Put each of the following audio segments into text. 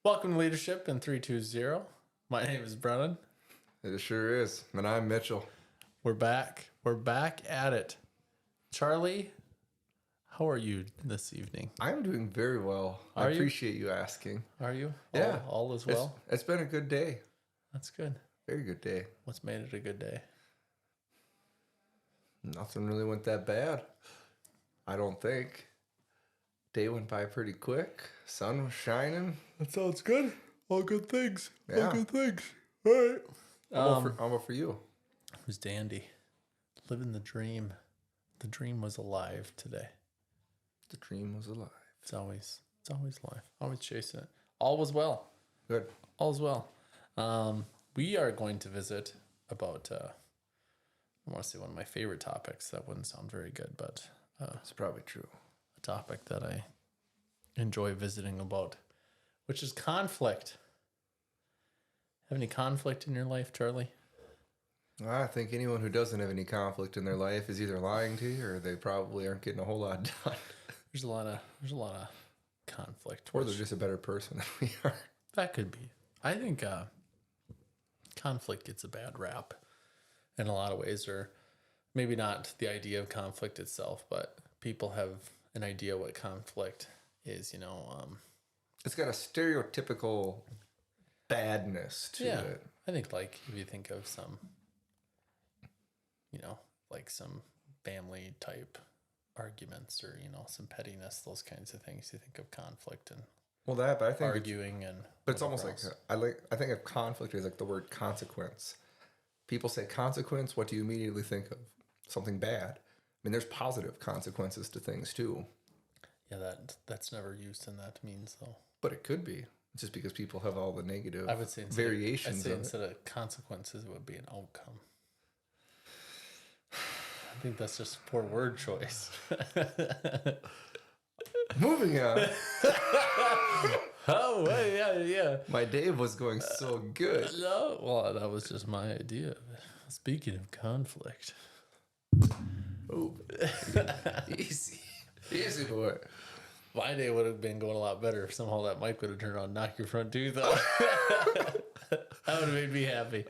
Welcome to Leadership in 320. My name is Brennan. It sure is. And I'm Mitchell. We're back. We're back at it. Charlie, how are you this evening? I'm doing very well. I appreciate you asking. Are you? Yeah. All is well? It's been a good day. That's good. Very good day. What's made it a good day? Nothing really went that bad. I don't think. Day went by pretty quick. Sun was shining. That sounds good. All good things. Yeah. All good things. All right. How about for you? It was dandy. Living the dream. The dream was alive today. The dream was alive. It's always alive. Always chasing it. All was well. Good. All's well. We are going to visit about, I want to say one of my favorite topics. That wouldn't sound very good, but It's probably true. a topic that I enjoy visiting about, which is conflict. Have any conflict in your life, Charlie? I think anyone who doesn't have any conflict in their life is either lying to you or they probably aren't getting a whole lot done. There's a lot of conflict. Or they're just a better person than we are. That could be. I think conflict gets a bad rap in a lot of ways, or maybe not the idea of conflict itself, but people have an idea what conflict is, It's got a stereotypical badness to it. I think like if you think of some, like some family type arguments or, some pettiness, those kinds of things, you think of conflict and Well, but I think arguing but it's almost like I think of conflict is like the word consequence. People say consequence. What do you immediately think of? Something bad. I mean, there's positive consequences to things too. Yeah, that's never used in that means though. But it could be just because people have all the negative I would say variations. Instead of consequences, it would be an outcome. I think that's just a poor word choice. Moving on. Oh, yeah. My day was going so good. No, well, that was just my idea. Speaking of conflict. Oh, easy boy. My day would have been going a lot better if somehow that mic would have turned on and knocked your front tooth out. That would have made me happy.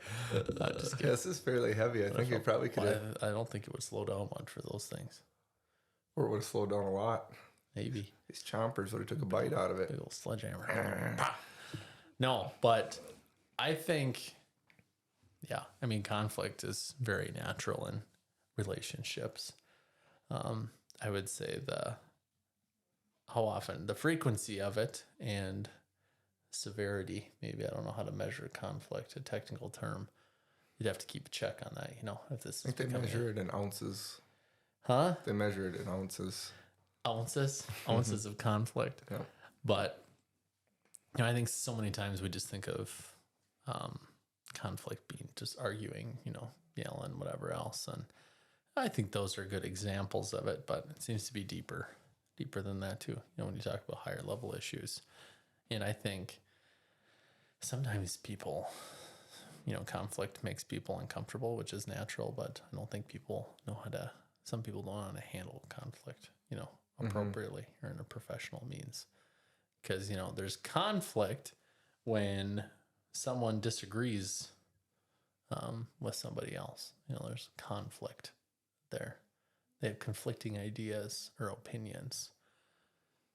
This is fairly heavy. I think it probably could have. I don't think it would slow down much for those things. Or it would have slowed down a lot. Maybe. These chompers would have took a bite out of it. Big old sledgehammer. No, but I think, conflict is very natural in relationships. I would say how often, the frequency of it and severity, maybe, I don't know how to measure conflict, a technical term. You'd have to keep a check on that, if this I think they measure it in ounces. Huh? They measure it in ounces. Ounces of conflict. Yeah. But I think so many times we just think of conflict being just arguing, yelling, whatever else. And I think those are good examples of it, but it seems to be deeper than that too. When you talk about higher level issues. And I think sometimes people, conflict makes people uncomfortable, which is natural, but I don't think some people don't know how to handle conflict, appropriately or in a professional means. Because, there's conflict when someone disagrees with somebody else. There's conflict there. They have conflicting ideas or opinions.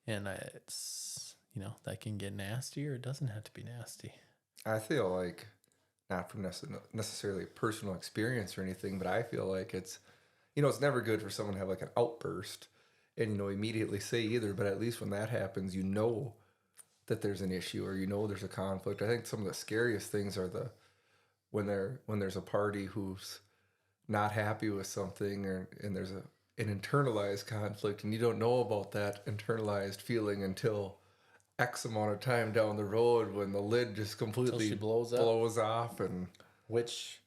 And it's, that can get nasty, or it doesn't have to be nasty. I feel like, not from necessarily personal experience or anything, but I feel like it's never good for someone to have like an outburst and, immediately say either, but at least when that happens, that there's an issue or there's a conflict. I think some of the scariest things are when there's a party who's not happy with something and there's an internalized conflict and you don't know about that internalized feeling until X amount of time down the road when the lid just completely blows off, and which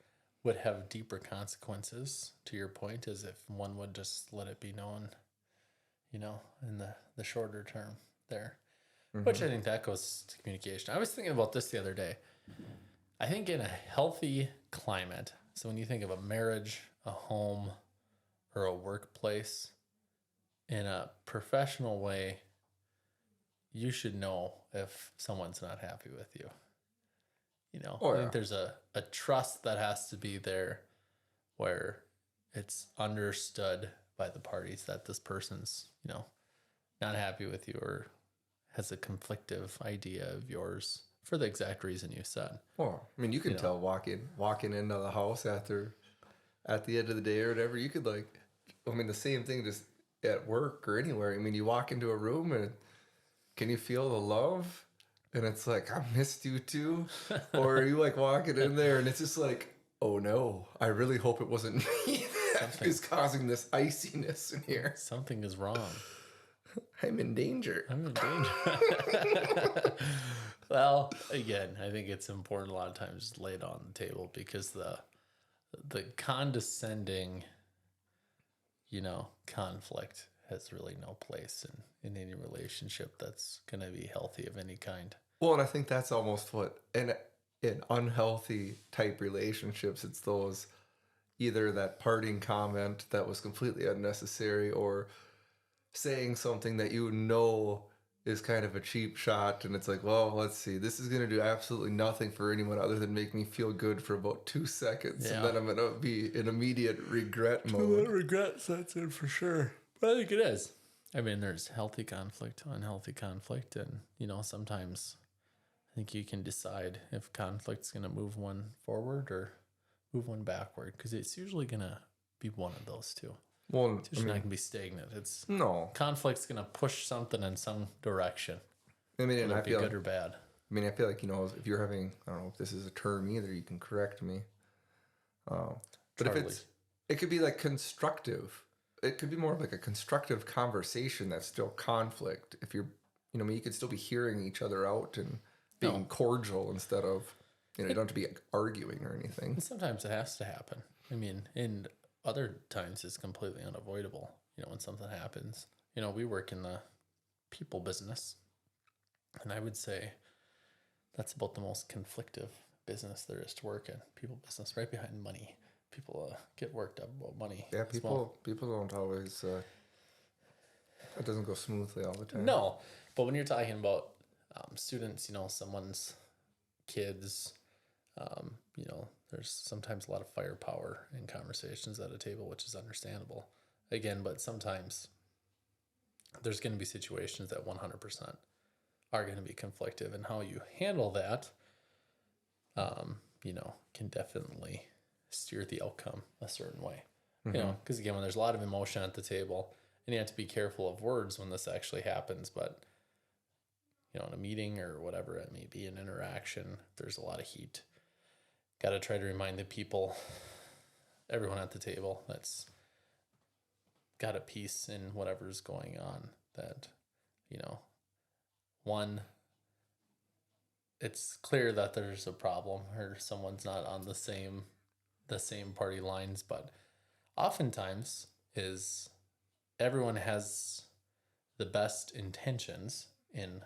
would have deeper consequences, to your point, as if one would just let it be known, in the shorter term there. Mm-hmm. Which I think that goes to communication. I was thinking about this the other day. I think in a healthy climate, so when you think of a marriage, a home, or a workplace, in a professional way, you should know if someone's not happy with you. You know, Oh, I yeah. think there's a trust that has to be there where it's understood by the parties that this person's, you know, not happy with you or has a conflictive idea of yours for the exact reason you said. Well, I mean, you can know. tell walking into the house after at the end of the day or whatever. You could like, I mean, the same thing just at work or anywhere. I mean, you walk into a room and can you feel the love? And it's like, I missed you too. Or are you like walking in there and it's just like, oh no, I really hope it wasn't me that is causing this iciness in here. Something is wrong. I'm in danger. I'm in danger. Well, again, I think it's important a lot of times to lay it on the table because the condescending, you know, conflict has really no place in any relationship that's going to be healthy of any kind. Well, and I think that's almost what in unhealthy type relationships, it's those either that parting comment that was completely unnecessary or saying something that you know is kind of a cheap shot and it's like, well, let's see, this is going to do absolutely nothing for anyone other than make me feel good for about 2 seconds and then I'm going to be in immediate regret mode. Regret sets in for sure. But I think it is. I mean, there's healthy conflict, unhealthy conflict, and, you know, sometimes I think you can decide if conflict's going to move one forward or move one backward because it's usually going to be one of those two. Well, It's just not going to be stagnant. It's no. conflict's going to push something in some direction. I mean, and It'll I be feel good or bad. I mean, I feel like, you know, if you're having, I don't know if this is a term either, you can correct me. But Charlie. if it could be like constructive. It could be more of like a constructive conversation that's still conflict. If you're, you know, I mean, you could still be hearing each other out and being cordial instead of, you know, you don't have to be like, arguing or anything. And sometimes it has to happen. I mean, in other times it's completely unavoidable. You know, when something happens, you know, we work in the people business, and I would say that's about the most conflictive business there is to work in. People business, right behind money. People get worked up about money. Yeah, as well. people don't always. It doesn't go smoothly all the time. No, but when you're talking about students, you know, someone's kids, you know, there's sometimes a lot of firepower in conversations at a table, which is understandable. Again, but sometimes there's going to be situations that 100% are going to be conflictive, and how you handle that, you know, can definitely steer the outcome a certain way. You know, because again, when there's a lot of emotion at the table, and you have to be careful of words when this actually happens, but you know, in a meeting or whatever it may be, an interaction, there's a lot of heat. Got to try to remind the people, everyone at the table that's got a piece in whatever's going on, that, you know, one, it's clear that there's a problem or someone's not on the same party lines, but oftentimes is everyone has the best intentions in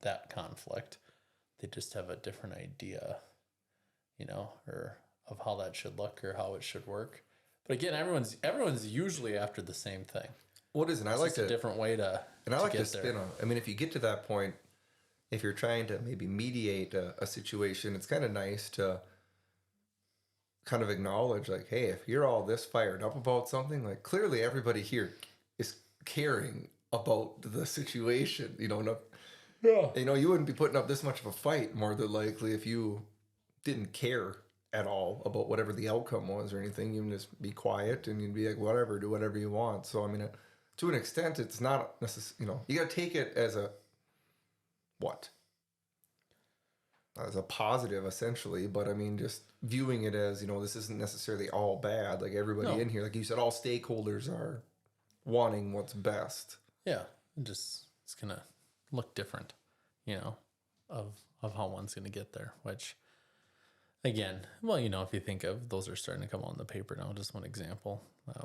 that conflict. They just have a different idea, you know, or of how that should look or how it should work. But again, everyone's usually after the same thing. What is it? I It's like just a different way to and I like to get spin there. on. I mean, if you get to that point, if you're trying to maybe mediate a situation, it's kind of nice to kind of acknowledge, like, hey, if you're all this fired up about something, like clearly everybody here is caring about the situation. You know, Yeah. you know, you wouldn't be putting up this much of a fight more than likely if you didn't care at all about whatever the outcome was or anything. You'd just be quiet and you'd be like, whatever, do whatever you want. So I mean, to an extent, it's not necessarily, you know, you got to take it as a what? As a positive, essentially. But I mean, just viewing it as, you know, this isn't necessarily all bad. Like everybody No. in here, like you said, all stakeholders are wanting what's best. Yeah, it's gonna look different, you know, of how one's gonna get there. Which, again, well, you know, if you think of those are starting to come on the paper now. Just one example,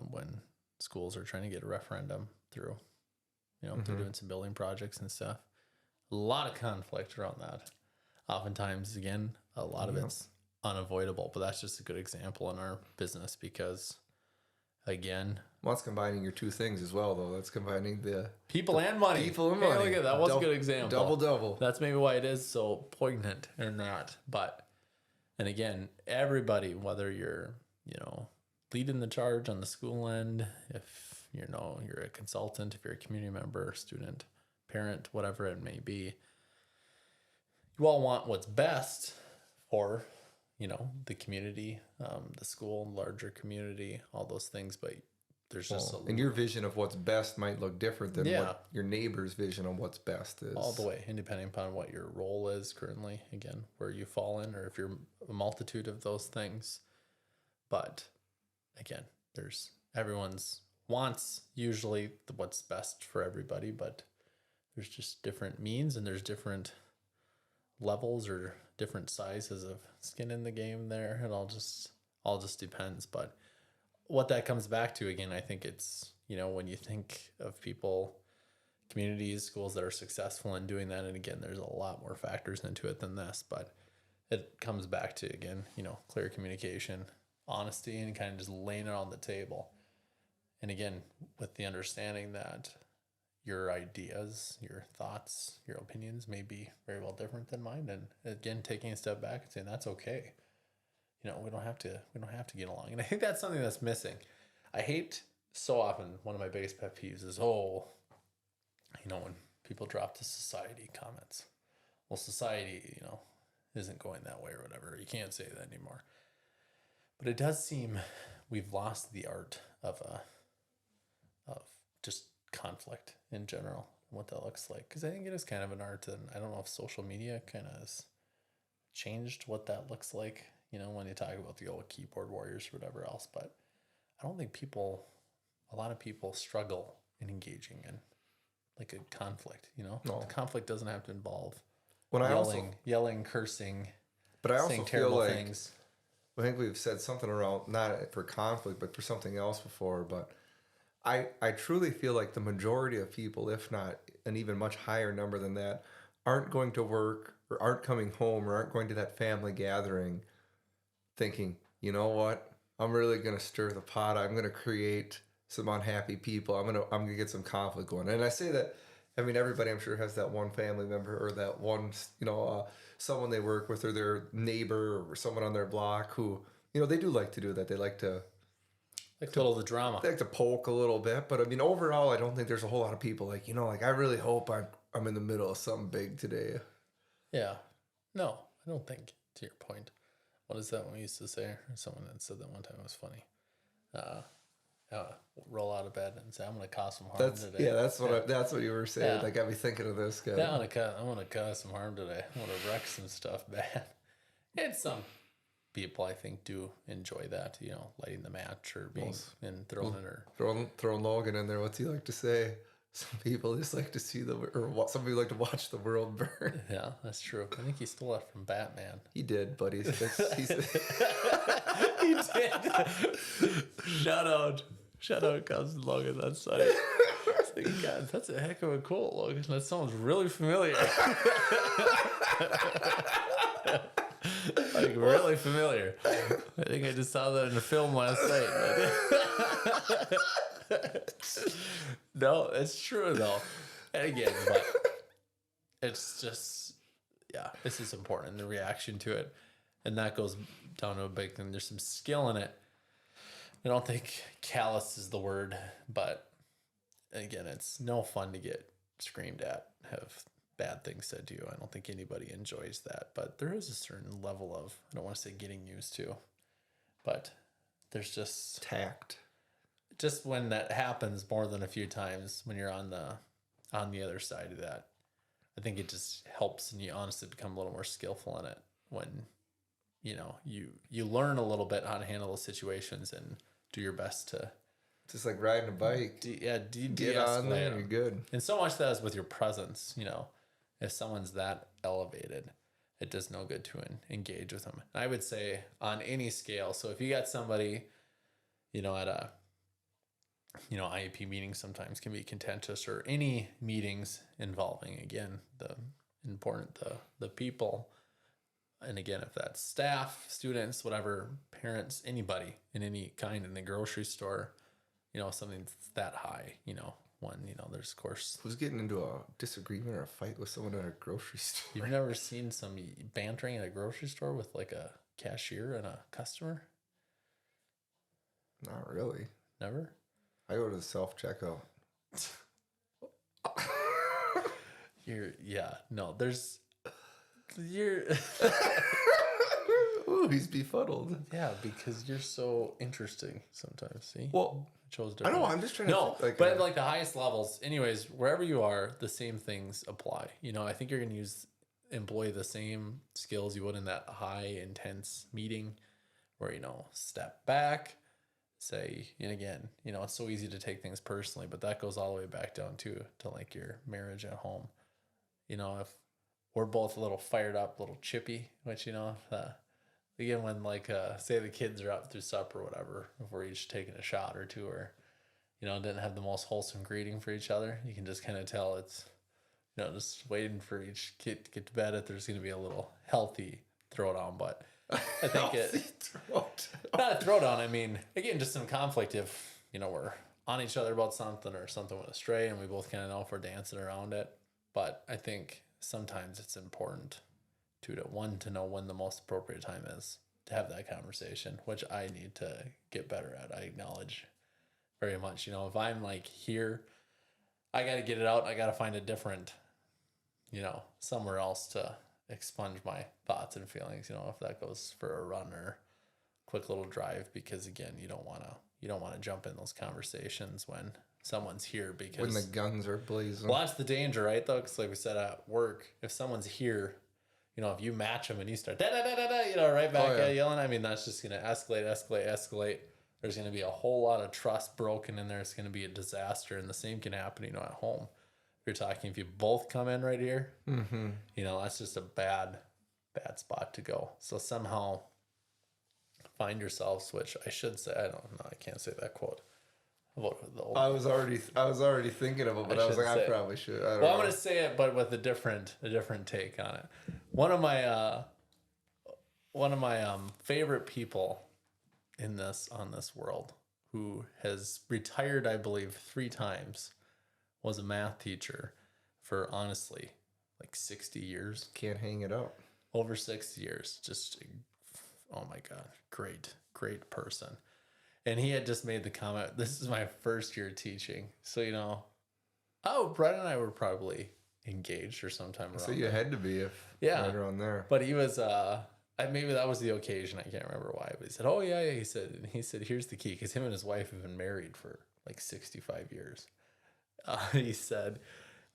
when schools are trying to get a referendum through, you know, they're doing some building projects and stuff. A lot of conflict around that. Oftentimes, again, a lot of it's unavoidable, but that's just a good example in our business because, again, Well, that's combining your two things as well, though. That's combining the People and money. people and Hey, money. look at that. That was a Dou- good example. Double. That's maybe why it is so poignant in that. But, and again, everybody, whether you're, leading the charge on the school end, if, you're a consultant, if you're a community member, student, parent, whatever it may be, you all want what's best for, the community, the school, larger community, all those things. But there's just And your vision of what's best might look different than Yeah. what your neighbor's vision of what's best is. all the way, and depending upon what your role is currently, again, where you fall in, or if you're a multitude of those things. But again, everyone's wants usually what's best for everybody, but there's just different means and there's different levels or different sizes of skin in the game there. It all just depends. But what that comes back to, again, I think it's, when you think of people, communities, schools that are successful in doing that, and again, there's a lot more factors into it than this, but it comes back to, again, clear communication, honesty, and kind of just laying it on the table. And again, with the understanding that your ideas, your thoughts, your opinions may be very well different than mine, and again, taking a step back and saying that's okay. We don't have to get along. And I think that's something that's missing. I hate so often, one of my biggest pet peeves is, when people drop the society comments. Well, society, isn't going that way or whatever. You can't say that anymore. But it does seem we've lost the art of just conflict in general, what that looks like. Because I think it is kind of an art, and I don't know if social media kind of has changed what that looks like, when you talk about the old keyboard warriors or whatever else. But I don't think a lot of people struggle in engaging in like a conflict, No. The conflict doesn't have to involve When I yelling, cursing, but I also saying feel terrible like things. I think we've said something around, not for conflict, but for something else before. But I truly feel like the majority of people, if not an even much higher number than that, aren't going to work or aren't coming home or aren't going to that family gathering thinking, you know what, I'm really going to stir the pot. I'm going to create some unhappy people. I'm going to get some conflict going. And I say that, I mean, everybody I'm sure has that one family member or that one, someone they work with or their neighbor or someone on their block who, they do like to do that. They like to Little the drama. they like to poke a little bit, but I mean, overall, I don't think there's a whole lot of people like, I really hope I'm in the middle of something big today. Yeah. No, I don't think, to your point. What is that one we used to say? Or someone that said that one time. It was funny. Roll out of bed and say, I'm going to cause some harm today. That's what you were saying. Yeah. That got me thinking of this guy. Yeah, I'm going to cause some harm today. I'm going to wreck some stuff bad. And some people, I think, do enjoy that, lighting the match or being and throwing it or Throwing Logan in there. What's he like to say? Some people just like to see some people like to watch the world burn. Yeah, that's true. I think he stole that from Batman. He did, but he's He did. Shout out, Cousin Logan. That's funny. It's like, God, that's a heck of a quote, Logan. That sounds really familiar. Like, really familiar. I think I just saw that in a film last night. No, it's true, though. And again, but it's just, this is important, the reaction to it. And that goes down to a big thing. There's some skill in it. I don't think callous is the word, but again, it's no fun to get screamed at, have bad things said to you. I don't think anybody enjoys that, but there is a certain level of, I don't want to say getting used to, but there's just tact. Just when that happens more than a few times, when you're on the other side of that, I think it just helps, and you honestly become a little more skillful in it when you learn a little bit how to handle those situations and do your best to just like riding a bike. Get on there, you're good. And so much that is with your presence. If someone's that elevated, it does no good to engage with them. And I would say on any scale. So if you got somebody, at a IEP meetings sometimes can be contentious, or any meetings involving, again, the people. And again, if that's staff, students, whatever, parents, anybody in any kind in the grocery store, something that's that high, when, there's, of course, Who's getting into a disagreement or a fight with someone at a grocery store? you've never seen some bantering at a grocery store with like a cashier and a customer? Not really. Never? I go to the self checkout. You're Ooh, he's befuddled. yeah, because you're so interesting sometimes. See, Well, I chose I know. different. I'm just trying No, to but at like the highest levels, anyways, wherever you are, the same things apply. I think you're gonna employ the same skills you would in that high intense meeting, where step back, say, and again, it's so easy to take things personally, but that goes all the way back down to like your marriage at home. If we're both a little fired up, a little chippy, which again, when like say the kids are up through supper or whatever, if we're each taking a shot or two, or didn't have the most wholesome greeting for each other, you can just kind of tell it's just waiting for each kid to get to bed. If there's going to be a little healthy throwdown, but I think not a throwdown. I mean, again, just some conflict if we're on each other about something or something went astray, and we both kind of know if we're dancing around it. But I think sometimes it's important to know when the most appropriate time is to have that conversation, which I need to get better at. I acknowledge very much. If I'm like here, I got to get it out. I got to find a different, somewhere else to expunge my thoughts and feelings. If that goes for a run or quick little drive, because again, you don't want to jump in those conversations when someone's here, because when the guns are blazing. Well, that's the danger, right? Though, because like we said at work, if someone's here, if you match them and you start da da da da da, right back at yelling, I mean, that's just gonna escalate. There's gonna be a whole lot of trust broken in there. It's gonna be a disaster, and the same can happen, at home. You're talking if you both come in right here, that's just a bad spot to go. So somehow find yourselves, which I should say, I don't know, I can't say that quote. I was already thinking of it, but I was like, I probably should. I'm gonna say it, but with a different take on it. One of my favorite people on this world, who has retired, I believe, 3 times, was a math teacher for honestly like 60 years. Can't hang it up. Over 60 years. Just, oh my God, great person. And he had just made the comment, this is my first year teaching. So, Brett and I were probably engaged or sometime around. So you had to be right around there. But he was, maybe that was the occasion. I can't remember why. But he said, oh, yeah. He said, here's the key. Because him and his wife have been married for like 65 years. He said,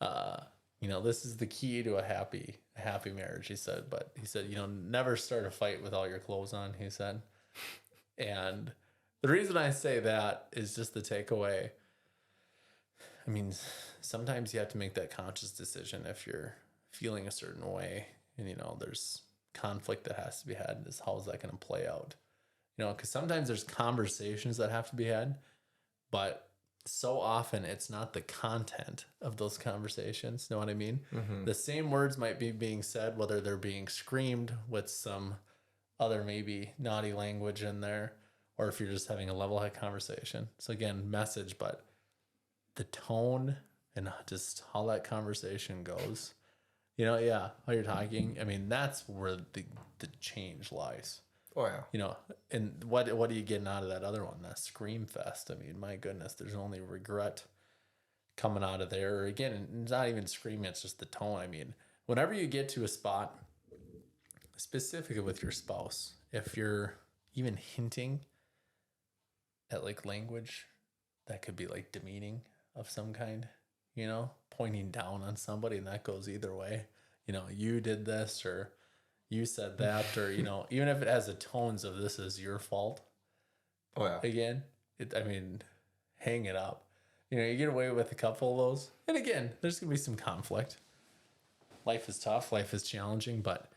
this is the key to a happy marriage, he said. But he said, never start a fight with all your clothes on, he said. And the reason I say that is just the takeaway. I mean, sometimes you have to make that conscious decision if you're feeling a certain way, and there's conflict that has to be had. Is how is that going to play out? Because sometimes there's conversations that have to be had, but so often it's not the content of those conversations. Know what I mean? Mm-hmm. The same words might be being said, whether they're being screamed with some other maybe naughty language in there, or if you're just having a level head conversation. So again, message, but the tone and just how that conversation goes, how you're talking. I mean, that's where the change lies. Oh yeah. And what are you getting out of that other one? That scream fest. I mean, my goodness, there's only regret coming out of there. Or again, it's not even screaming, it's just the tone. I mean, whenever you get to a spot, specifically with your spouse, if you're even hinting at like language that could be like demeaning of some kind, pointing down on somebody, and that goes either way. You did this, or you said that, or even if it has the tones of this is your fault. Oh yeah. Again, hang it up. You get away with a couple of those, and again, there's gonna be some conflict. Life is tough, life is challenging, but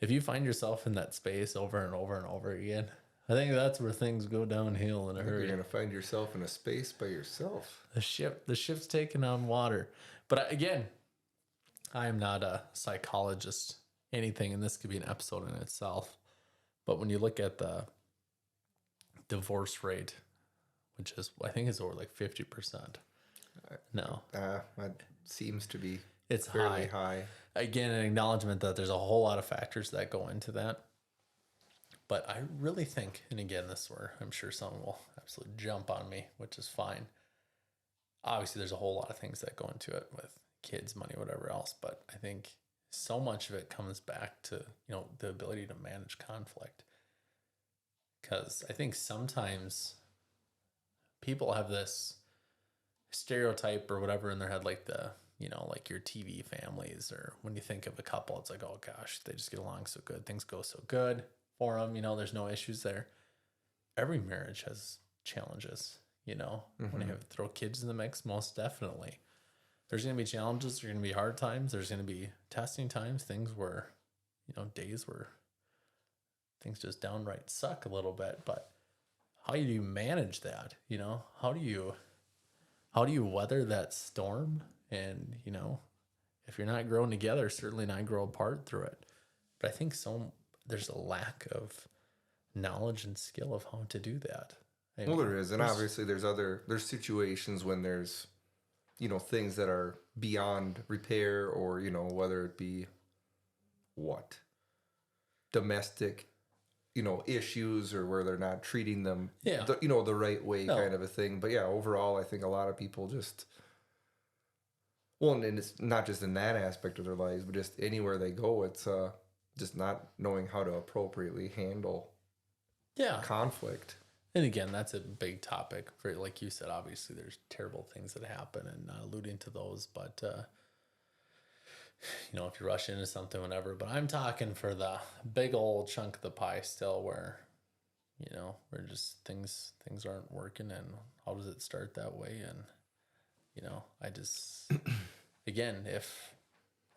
if you find yourself in that space over and over and over again, I think that's where things go downhill in a hurry. You're gonna find yourself in a space by yourself. The ship's taking on water. But again, I am not a psychologist, anything, and this could be an episode in itself. But when you look at the divorce rate which is, I think it's over like 50%. No, That seems to be it's fairly high. high. Again, an acknowledgement that there's a whole lot of factors that go into that. But I really think, and again, this is where I'm sure someone will absolutely jump on me, which is fine. Obviously, there's a whole lot of things that go into it with kids, money, whatever else. But I think so much of it comes back to, the ability to manage conflict. Because I think sometimes people have this stereotype or whatever in their head, like like your TV families, or when you think of a couple, it's like, oh gosh, they just get along so good. Things go so good for them. There's no issues there. Every marriage has challenges, when you have to throw kids in the mix, most definitely. There's going to be challenges. There's going to be hard times. There's going to be testing times, things where, days where things just downright suck a little bit. But how do you manage that? How do you weather that storm? And, if you're not growing together, certainly not grow apart through it. But I think there's a lack of knowledge and skill of how to do that. Well, there is. And obviously there's situations when there's, things that are beyond repair, or, whether it be domestic, issues, or where they're not treating them, the right way, kind of a thing. But yeah, overall, I think a lot of people just, well, and it's not just in that aspect of their lives, but just anywhere they go, it's just not knowing how to appropriately handle conflict. And again, that's a big topic. For, like you said, obviously there's terrible things that happen, and not alluding to those, but if you rush into something, whatever. But I'm talking for the big old chunk of the pie still, where we're just things aren't working, and how does it start that way? And I just again, if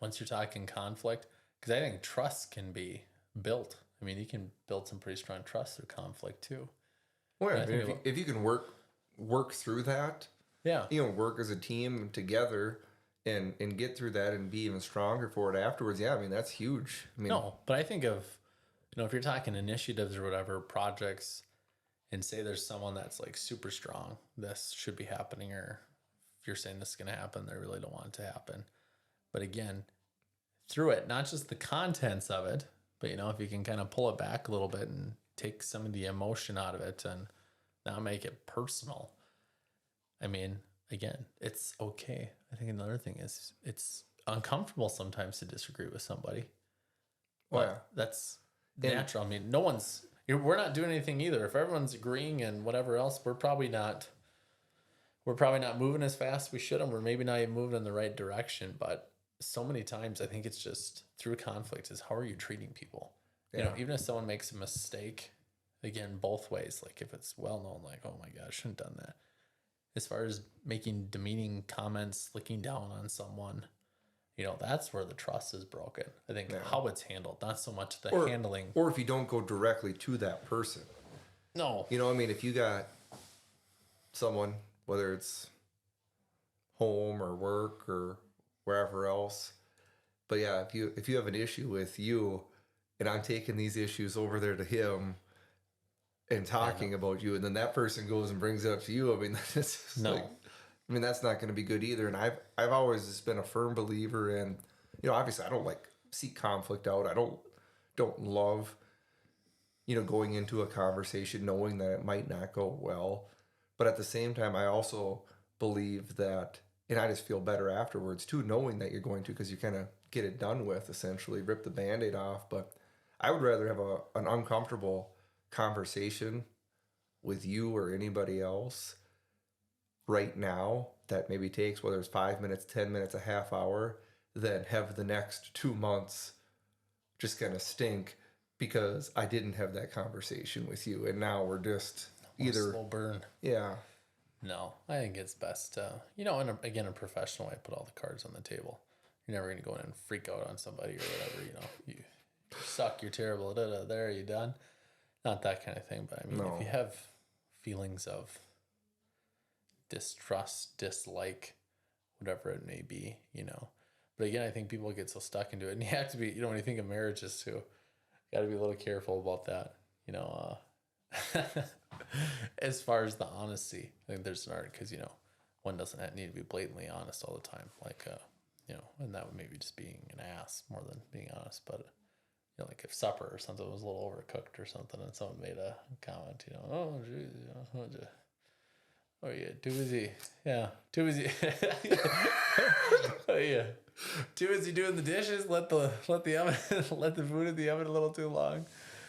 once you're talking conflict, because I think trust can be built. I mean, you can build some pretty strong trust through conflict too. Well, yeah, if you can work through that, work as a team together and get through that and be even stronger for it afterwards. Yeah, I mean, that's huge. No, but I think of, if you're talking initiatives or whatever, projects, and say there's someone that's like super strong, this should be happening, or if you're saying this is going to happen, they really don't want it to happen. But again, through it, not just the contents of it, but if you can kind of pull it back a little bit and take some of the emotion out of it and not make it personal. I mean, again, it's okay. I think another thing is it's uncomfortable sometimes to disagree with somebody. But that's natural. I mean, we're not doing anything either. If everyone's agreeing and whatever else, we're probably not moving as fast as we should, and we're maybe not even moving in the right direction. But so many times I think it's just through conflict is, how are you treating people? Even if someone makes a mistake, again, both ways, like if it's well known, like, oh my God, I shouldn't have done that. As far as making demeaning comments, looking down on someone, that's where the trust is broken. I think how it's handled, not so much the handling. Or if you don't go directly to that person. No. If you got someone, whether it's home or work or wherever else, but yeah, if you have an issue with you, and I'm taking these issues over there to him and talking about you, and then that person goes and brings it up to you, I mean, that's that's not going to be good either. And I've always just been a firm believer in, obviously I don't seek conflict out. I don't love, going into a conversation knowing that it might not go well. But at the same time, I also believe that, and I just feel better afterwards too, knowing that you're going to, because you kind of get it done with, essentially rip the Band-Aid off. But I would rather have an uncomfortable conversation with you or anybody else right now that maybe takes, whether it's 5 minutes, 10 minutes, a half hour, than have the next 2 months just kind of stink because I didn't have that conversation with you, and now we're just either slow burn. Yeah. No, I think it's best, in a professional way, put all the cards on the table. You're never going to go in and freak out on somebody or whatever, you suck, you're terrible, there, you done? Not that kind of thing, but I mean, if you have feelings of distrust, dislike, whatever it may be, But again, I think people get so stuck into it, and you have to be, when you think of marriages too, got to be a little careful about that, As far as the honesty, I think there's an art because, you know, one doesn't need to be blatantly honest all the time. Like, you know, and that would maybe just being an ass more than being honest. But, you know, like if supper or something was a little overcooked or something and someone made a comment, you know, oh, geez, you know, oh yeah, too busy. Yeah, too busy. Oh yeah, too busy doing the dishes. Let the oven let the food in the oven a little too long.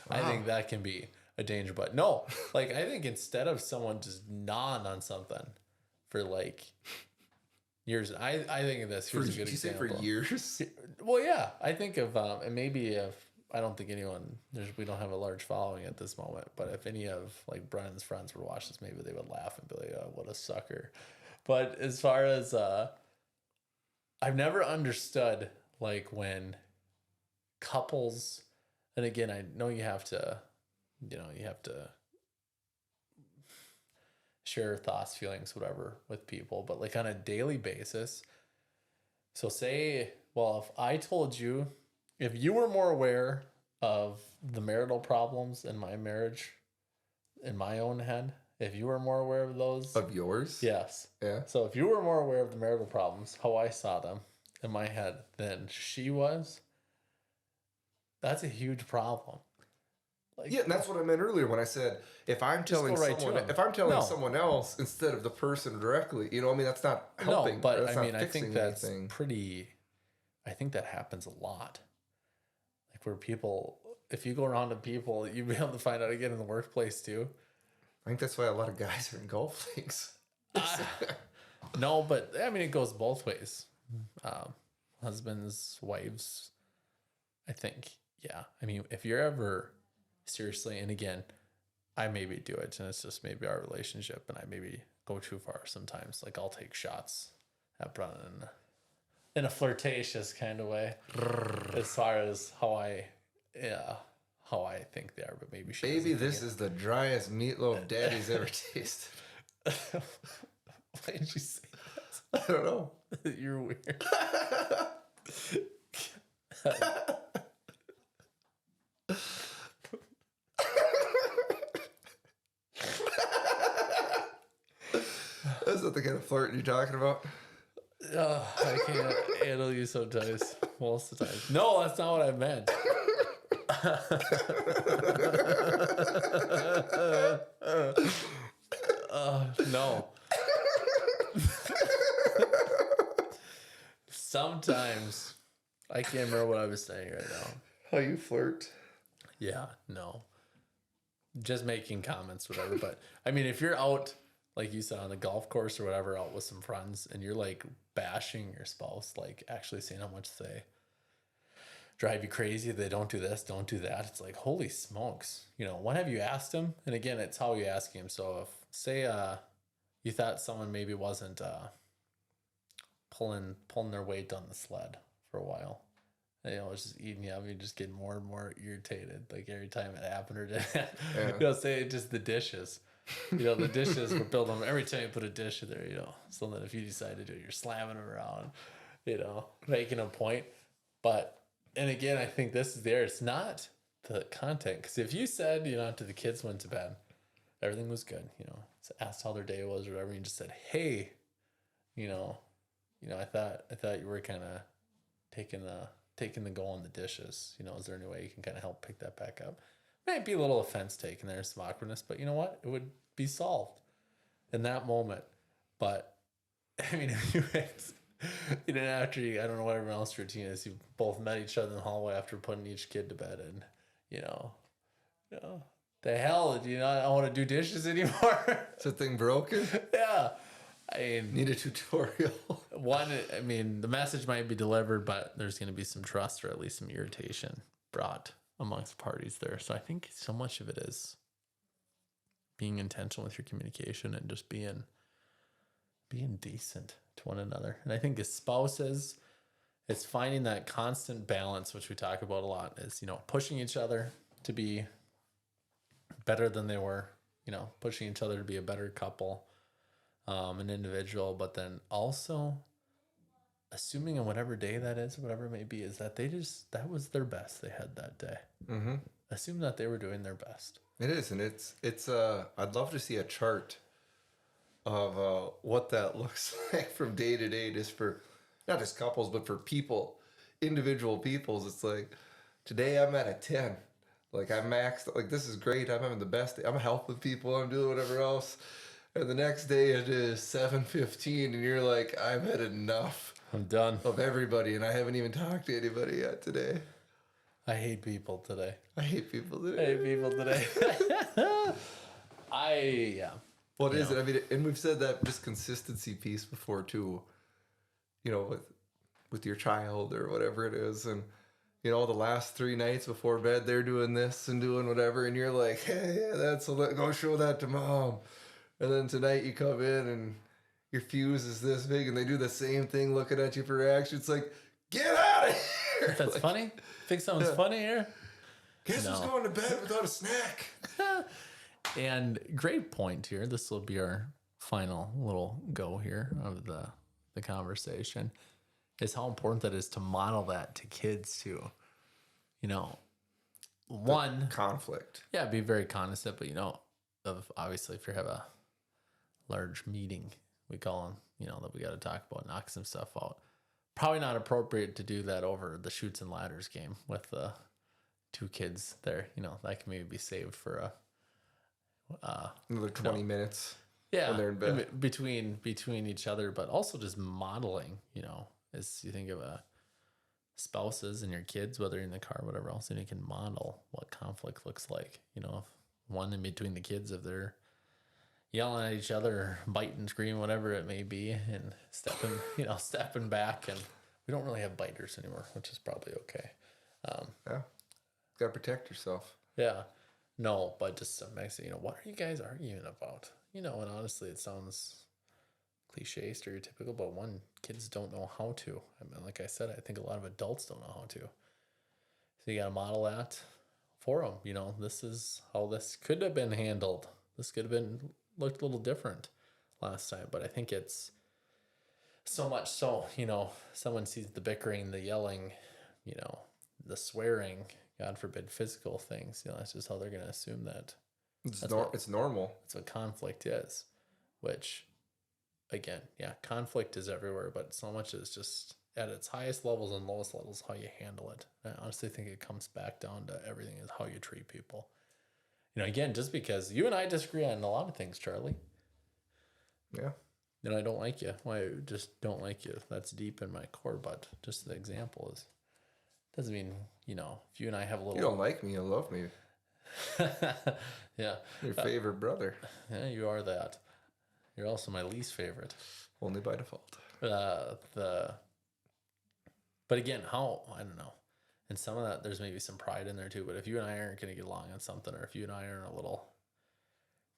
I think that can be a danger. But no, like I think instead of someone just gnawing on something for like years, I think of this. Here's a good Did you say example. for years? Well, yeah, I think of and maybe if I don't think we don't have a large following at this moment, but if any of like Brennan's friends were watching this, maybe they would laugh and be like, "Oh, what a sucker." But as far as I've never understood like when couples, and again, I know you have to share thoughts, feelings, whatever with people, but like on a daily basis. So say, well, if I told you, if you were more aware of the marital problems in my marriage, in my own head, if you were more aware of those, Of yours? yes. Yeah. So if you were more aware of the marital problems, how I saw them in my head than she was, that's a huge problem. Like, Yeah, and that's what I meant earlier when I said if I'm telling go right to someone, him. if I'm telling No. someone else instead of the person directly, you know, I mean, that's not helping. no, but that's I not mean, I think fixing that's anything. pretty. I think that happens a lot. Like where people, if you go around to people, you'll be able to find out again in the workplace too. I think that's why a lot of guys are in golf leagues. No, but I mean, it goes both ways. Husbands, wives, I think. Yeah. I mean, if you're ever seriously, and again, I maybe do it, and it's just maybe our relationship, and I maybe go too far sometimes. Like I'll take shots at Brennan in a flirtatious kind of way, as far as how I think they are. But maybe she. Baby, this is the driest meatloaf daddy's ever tasted. Why did you say I don't know. that? You're weird. That's not the kind of flirt you're talking about. I can't handle you sometimes. Most of the time. No, that's not what I meant. No. Sometimes I can't remember what I was saying right now. How you flirt. Yeah, no. Just making comments, whatever. But I mean, if you're out, like you said, on the golf course or whatever, out with some friends, and you're like bashing your spouse, like actually saying how much they drive you crazy, they don't do this, don't do that. It's like, holy smokes. You know, when have you asked him? And again, it's how you ask him. So if, say, you thought someone maybe wasn't pulling their weight on the sled for a while. You know, it's just eating you up. You're just getting more and more irritated. Like every time it happened or did, Yeah. you know, say just the dishes. You know, the dishes were built on every time you put a dish in there. You know, so that if you decide to do it, you're slamming them around. You know, making a point. But and again, I think this is there. It's not the content, because if you said, you know, after the kids went to bed, everything was good. You know, asked how their day was or whatever, and you just said, hey, you know, I thought you were kind of taking the go on the dishes. You know, is there any way you can kind of help pick that back up? Might be a little offense taken there, some awkwardness, but you know what? It would be solved in that moment. But I mean, if you know, after you, I don't know what everyone else's routine is, you both met each other in the hallway after putting each kid to bed, and you know, the hell, do you not want to do dishes anymore? Is the thing broken? Yeah. I mean, Need a tutorial. one, I mean, the message might be delivered, but there's going to be some trust or at least some irritation brought amongst parties there. So I think so much of it is being intentional with your communication and just being decent to one another. And I think as spouses, it's finding that constant balance, which we talk about a lot, is, you know, pushing each other to be better than they were, you know, pushing each other to be a better couple, an individual, but then also assuming on whatever day that is, whatever it may be, is that that was their best they had that day. Mm-hmm. assume that they were doing their best. It is, and it's I'd love to see a chart of what that looks like from day to day, just for not just couples, but for people, individual peoples. It's like today I'm at a 10. Like I'm maxed. Like this is great. I'm having the best day. I'm helping people. I'm doing whatever else. And the next day it is 7:15, and you're like, I've had enough I'm done. of everybody, and I haven't even talked to anybody yet today. I hate people today. I hate people I today. hate people today. Yeah. What is it? I mean, and we've said that just consistency piece before too. You know, with your child or whatever it is, and you know, the last 3 nights before bed, they're doing this and doing whatever, and you're like, hey, yeah, go show that to mom. And then tonight you come in and your fuse is this big, and they do the same thing, looking at you for reaction. It's like, get out of here! That's like, funny. Think something's funny here? Guess who's going to bed without a snack? And great point here. This will be our final little go here of the conversation, is how important that is to model that to kids too. You know, one, Conflict. yeah, be very cognizant, but you know, of obviously if you have a large meeting, we call them, you know, that we got to talk about, knock some stuff out. Probably not appropriate to do that over the Chutes and Ladders game with the 2 kids there. You know, that can maybe be saved for Another 20 minutes. yeah, when they're in bed. between each other, but also just modeling, you know, as you think of spouses and your kids, whether you're in the car, whatever else, and you can model what conflict looks like. You know, if one in between the kids, if they're yelling at each other, or biting, screaming, whatever it may be, and stepping back, and we don't really have biters anymore, which is probably okay. Yeah. Got to protect yourself. Yeah. No, but just makes it, you know, what are you guys arguing about? You know, and honestly, it sounds cliche, stereotypical, but kids don't know how to. I mean, like I said, I think a lot of adults don't know how to. So you got to model that for them. You know, this is how this could have been handled. This could have looked a little different last time, but I think it's so much so, you know, someone sees the bickering, the yelling, you know, the swearing, God forbid, physical things. You know, that's just how they're going to assume that It's normal. that's what conflict is, which, again, yeah, conflict is everywhere, but so much is just at its highest levels and lowest levels how you handle it. I honestly think it comes back down to everything is how you treat people. You know, again, just because you and I disagree on a lot of things, Charlie, Yeah. then I don't like you. Well, I just don't like you. That's deep in my core, but just the example doesn't mean, you know, if you and I have a little... You don't like me, you love me. Yeah. Your favorite brother. Yeah, you are that. You're also my least favorite. Only by default. But again, how, I don't know. And some of that, there's maybe some pride in there too. But if you and I aren't going to get along on something, or if you and I are in a little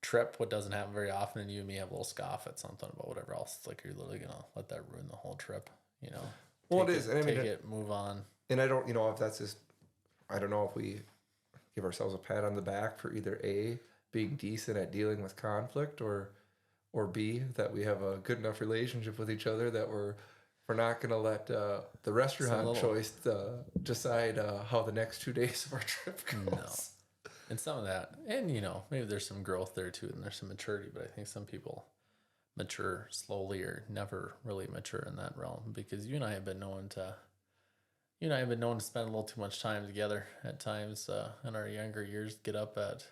trip, what doesn't happen very often, and you and me have a little scoff at something about whatever else, it's like you're literally going to let that ruin the whole trip, you know? Well, it is. And I mean, take it, move on. And I don't, you know, if that's just, I don't know if we give ourselves a pat on the back for either A, being decent at dealing with conflict, or B, that we have a good enough relationship with each other that we're not going to let the restaurant choice decide how the next 2 days of our trip goes. No. And some of that, and you know, maybe there's some growth there too, and there's some maturity, but I think some people mature slowly or never really mature in that realm, because you and I have been known to spend a little too much time together at times in our younger years. Get up at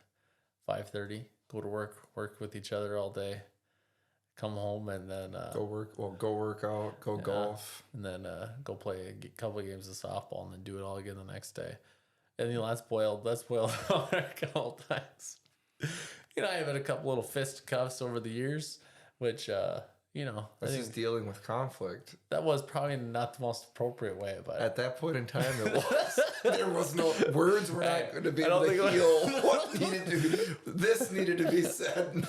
5:30, go to work with each other all day, come home, and then go work out, go golf, and then go play a couple of games of softball, and then do it all again the next day. And you know, that's boiled over a couple times. You know, I've had a couple little fisticuffs over the years, which you know, that's just dealing with conflict. That was probably not the most appropriate way, but at that point in time, it was. There was no words were not going to be able to heal what needed to be. This needed to be said.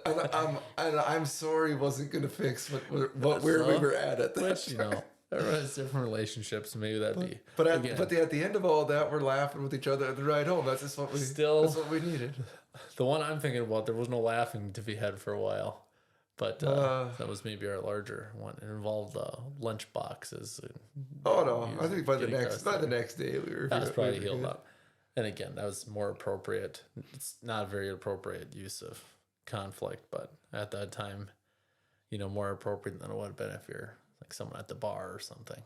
And I'm sorry, wasn't going to fix where we were at that which, time. You know, everyone has different relationships. Maybe that'd be. But at the end of all that, we're laughing with each other at the ride home. That's just what that's what we needed. The one I'm thinking about, there was no laughing to be had for a while. But that was maybe our larger one. It involved lunch boxes. Oh no! I think by the next day we were. That was probably healed up. And again, that was more appropriate. It's not a very appropriate use of conflict, but at that time, more appropriate than it would have been if you're like someone at the bar or something,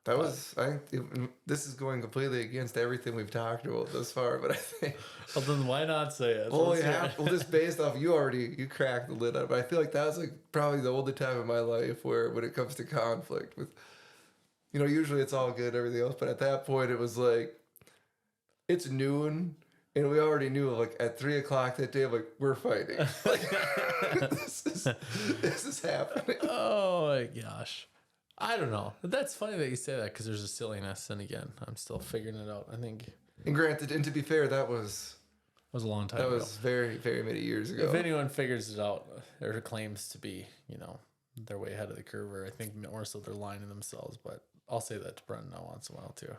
That was, I think, this is going completely against everything we've talked about thus far, but I think. Well, then why not say it? Well, Let's hear yeah. it. Well, just based off you cracked the lid on it, but I feel like that was like probably the only time in my life where when it comes to conflict with, usually it's all good, everything else, but at that point it was like, it's noon. And we already knew, like, at 3 o'clock that day, I'm like, we're fighting. Like, this is happening. Oh my gosh. I don't know. That's funny that you say that because there's a silliness. And again, I'm still figuring it out. I think it And granted, and to be fair, that was was a long time that ago. was very, very many years ago. If anyone figures it out or claims to be, their way ahead of the curve, or I think more so they're lying to themselves. But I'll say that to Brendan now once in a while too.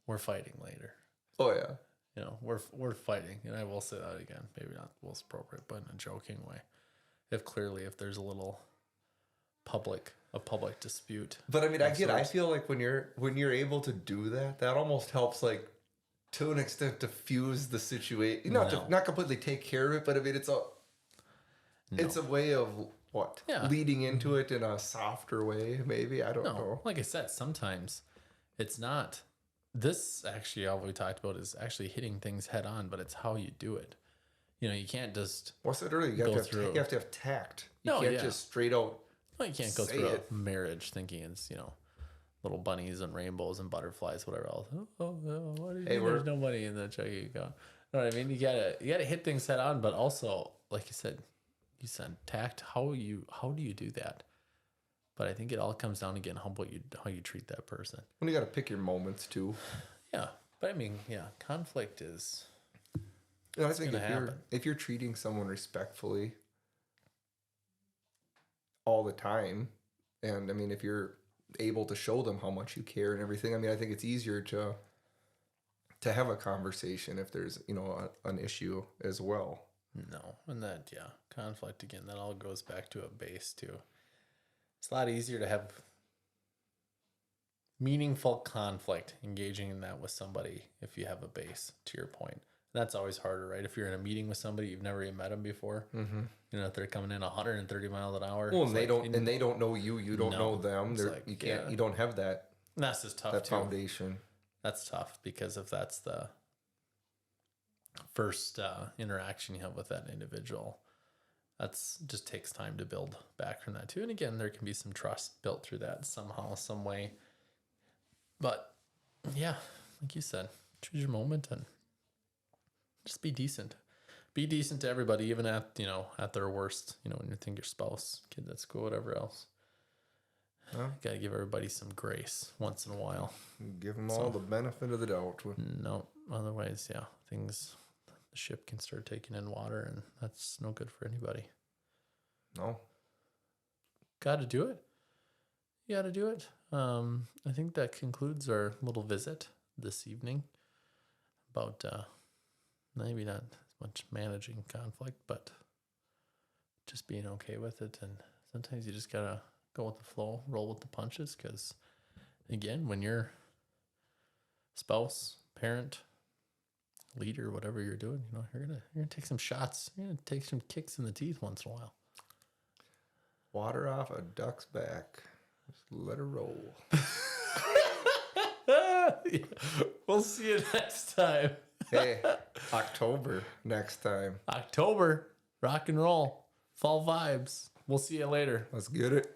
We're fighting later. Oh yeah. We're fighting, and I will say that again. Maybe not the most appropriate, but in a joking way. If there's a little public dispute. But I mean, I feel like when you're able to do that, that almost helps, like, to an extent, diffuse the situation. Not completely take care of it, but I mean, it's a way of what? Yeah. Leading into it in a softer way, maybe. I don't know. Like I said, sometimes it's not. This actually, all we talked about is actually hitting things head on, but it's how you do it. You can't just. What's that earlier? You have to have tact. You can't just straight out. Well, you can't go say through it. a marriage thinking it's little bunnies and rainbows and butterflies, whatever else. What do you mean there's no money in the checking account? You know what I mean? You gotta hit things head on, but also, like you said tact. How do you do that? But I think it all comes down again how you treat that person. When you got to pick your moments too. Yeah, but I mean, conflict is. I think if you're treating someone respectfully all the time, and I mean, if you're able to show them how much you care and everything, I mean, I think it's easier to have a conversation if there's an issue as well. No, and that conflict again. That all goes back to a base too. It's a lot easier to have meaningful conflict, engaging in that with somebody if you have a base, to your point. That's always harder, right? If you're in a meeting with somebody you've never even met them before, if they're coming in 130 miles an hour. Well, and they don't know you. You don't know them. You don't have that. That's just tough. That foundation. That's tough because if that's the first interaction you have with that individual, that's just takes time to build back from that too. And again, there can be some trust built through that somehow, some way. But yeah, like you said, choose your moment and just be decent. Be decent to everybody, even at their worst. When you think your spouse, kid at school, whatever else. Gotta give everybody some grace once in a while. Give them all the benefit of the doubt. No, otherwise, the ship can start taking in water, and that's no good for anybody. No. Got to do it. You got to do it. I think that concludes our little visit this evening about maybe not as much managing conflict, but just being okay with it. And sometimes you just got to go with the flow, roll with the punches, because, again, when you're spouse, parent, leader, whatever you're doing, you're gonna take some shots. You're gonna take some kicks in the teeth once in a while. Water off a duck's back. Just let her roll. We'll see you next time. Hey, October next time. October, rock and roll, fall vibes. We'll see you later. Let's get it.